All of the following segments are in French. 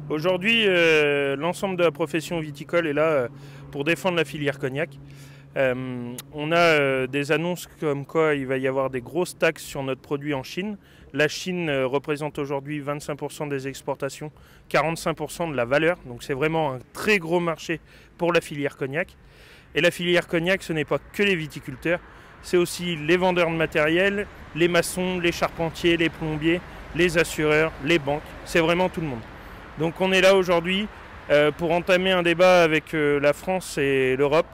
Aujourd'hui, l'ensemble de la profession viticole est là pour défendre la filière cognac. On a des annonces comme quoi il va y avoir des grosses taxes sur notre produit en Chine. La Chine représente aujourd'hui 25% des exportations, 45% de la valeur. Donc c'est vraiment un très gros marché pour la filière cognac. Et la filière cognac, ce n'est pas que les viticulteurs, c'est aussi les vendeurs de matériel, les maçons, les charpentiers, les plombiers, les assureurs, les banques. C'est vraiment tout le monde. Donc on est là aujourd'hui pour entamer un débat avec la France et l'Europe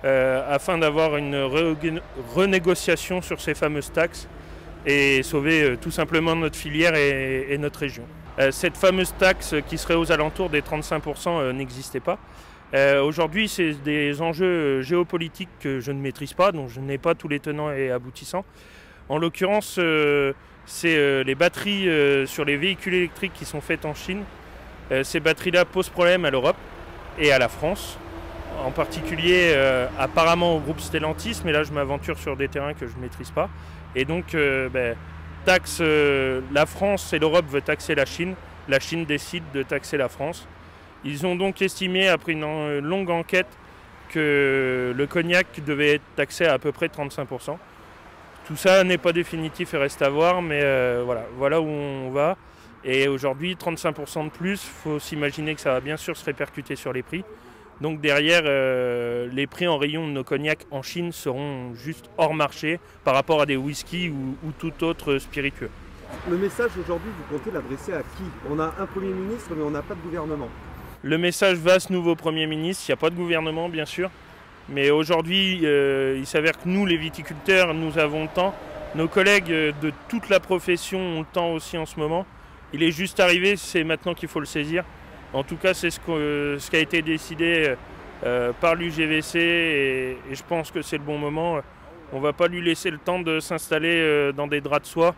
afin d'avoir une renégociation sur ces fameuses taxes et sauver tout simplement notre filière et notre région. Cette fameuse taxe qui serait aux alentours des 35% n'existait pas. Aujourd'hui, c'est des enjeux géopolitiques que je ne maîtrise pas, donc je n'ai pas tous les tenants et aboutissants. En l'occurrence, c'est les batteries sur les véhicules électriques qui sont faites en Chine. Ces batteries-là posent problème à l'Europe et à la France, en particulier apparemment au groupe Stellantis, mais là je m'aventure sur des terrains que je ne maîtrise pas. Et donc la France et l'Europe veulent taxer la Chine décide de taxer la France. Ils ont donc estimé, après une longue enquête, que le cognac devait être taxé à peu près 35%. Tout ça n'est pas définitif et reste à voir, mais voilà où on va. Et aujourd'hui, 35% de plus, il faut s'imaginer que ça va bien sûr se répercuter sur les prix. Donc derrière, les prix en rayon de nos cognacs en Chine seront juste hors marché par rapport à des whiskies ou tout autre spiritueux. Le message aujourd'hui, vous comptez l'adresser à qui? On a un Premier ministre, mais on n'a pas de gouvernement. Le message va à ce nouveau Premier ministre, il n'y a pas de gouvernement bien sûr. Mais aujourd'hui, il s'avère que nous, les viticulteurs, nous avons le temps. Nos collègues de toute la profession ont le temps aussi en ce moment. Il est juste arrivé, c'est maintenant qu'il faut le saisir. En tout cas, c'est ce qui a été décidé par l'UGVC et je pense que c'est le bon moment. On ne va pas lui laisser le temps de s'installer dans des draps de soie.